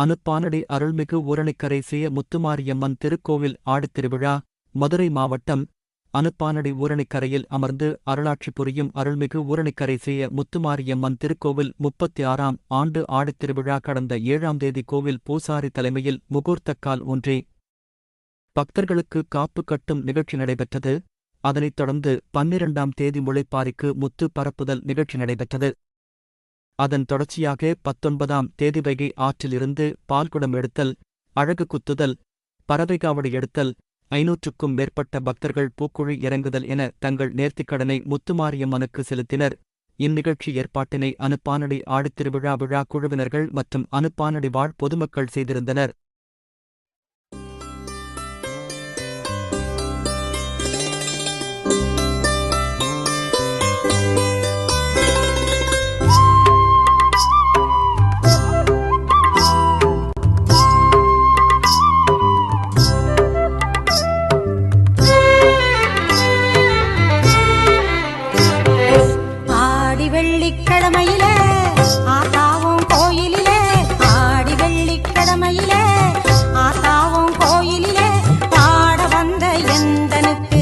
அனுப்பானடி அருள்மிகு ஊரணிக்கரை செய்ய முத்துமாரியம்மன் திருக்கோவில் ஆடித்திருவிழா. மதுரை மாவட்டம் அனுப்பானடி ஊரணிக்கரையில் அமர்ந்து அருளாட்சி புரியும் அருள்மிகு ஊரணிக்கரை செய்ய முத்துமாரியம்மன் திருக்கோவில் 36ஆம் ஆண்டு ஆடித்திருவிழா கடந்த 7ஆம் தேதி கோவில் பூசாரி தலைமையில் முகூர்த்தக்கால் ஊன்றி பக்தர்களுக்கு காப்பு கட்டும் நிகழ்ச்சி நடைபெற்றது. அதனைத் தொடர்ந்து 12ஆம் தேதி முளைப்பாரிக்கு முத்து பரப்புதல் நிகழ்ச்சி நடைபெற்றது. அதன் தொடர்ச்சியாக 19ஆம் தேதி வைகை ஆற்றிலிருந்து பால்குடம் எடுத்தல், அழகு குத்துதல், பறவைகாவடி எடுத்தல், 500க்கும் மேற்பட்ட பக்தர்கள் பூக்குழி இறங்குதல் என தங்கள் நேர்த்திக்கடனை முத்துமாரியம்மனுக்கு செலுத்தினர். இந்நிகழ்ச்சி ஏற்பாட்டினை அனுப்பானடி ஆடித்திருவிழா விழா குழுவினர்கள் மற்றும் அனுப்பானடி வாழ் பொதுமக்கள் செய்திருந்தனர். வெள்ளிக்கிழமையில ஆத்தாவும் கோயிலிலே, ஆடி வெள்ளிக்கிழமையில ஆத்தாவும் கோயிலிலே பாட வந்த எந்தனுக்கு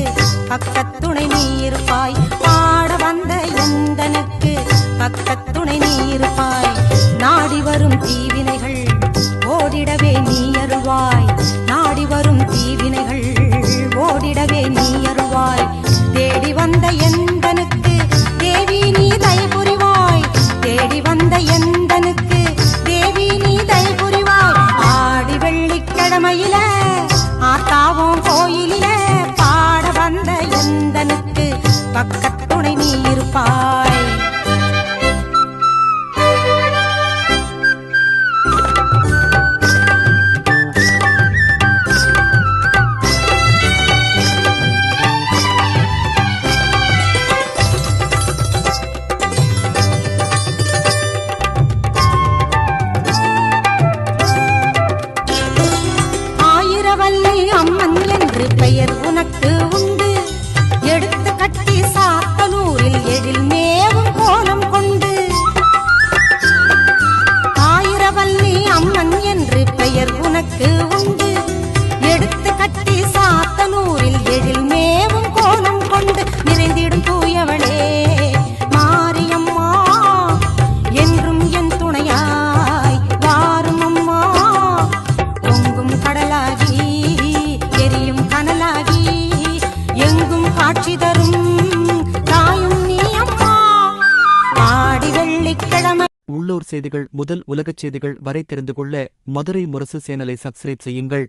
பக்கத்துணை நீ இருப்பாய், பாட வந்த எந்தனுக்கு பக்கத்துணை நீ இருப்பாய். நாடி வரும் தீவினைகள் ஓடிடவே நீ அருள்வாய், நாடி வரும் தீவினைகள் ஓடிடவே நீ அருள்வாய். தேடி வந்த எந்தனுக்கு தேவி நீ தயை புரிவாய், தேடி வந்த எந்தனுக்கு தேவி நீ தயை புரிவாய். ஆடி வெள்ளிக்கிழமையில ஆத்தாவும் கோயிலில பாட வந்த எந்தனுக்கு பக்கத்துணை நீ இருப்பாய். அம்மன் என்று பெயர் உனக்கு உண்டு, எடுத்து கட்டி சாத்தனூரில் எழில் மேவும் கோலம் கொண்டு. ஆயிரவல்லி அம்மன் என்று பெயர் உனக்கு உண்டு, எடுத்து கட்டி சாத்தனூரில் எழில் மேவும் கோலம் கொண்டு. நிறைந்திடும் தூயவளே மாரியம்மா, என்றும் என் துணையாய் வாரும் அம்மா. பொங்கும் கடலாகி எரியும் கனலாகி எங்கும் காட்சி தரும் தாயும் நீ அம்மா. ஆடி வெள்ளிக்கிழமை. உள்ளூர் செய்திகள் முதல் உலகச் செய்திகள் வரை தெரிந்து கொள்ள மதுரை முரசு சேனலை சப்ஸ்கிரைப் செய்யுங்கள்.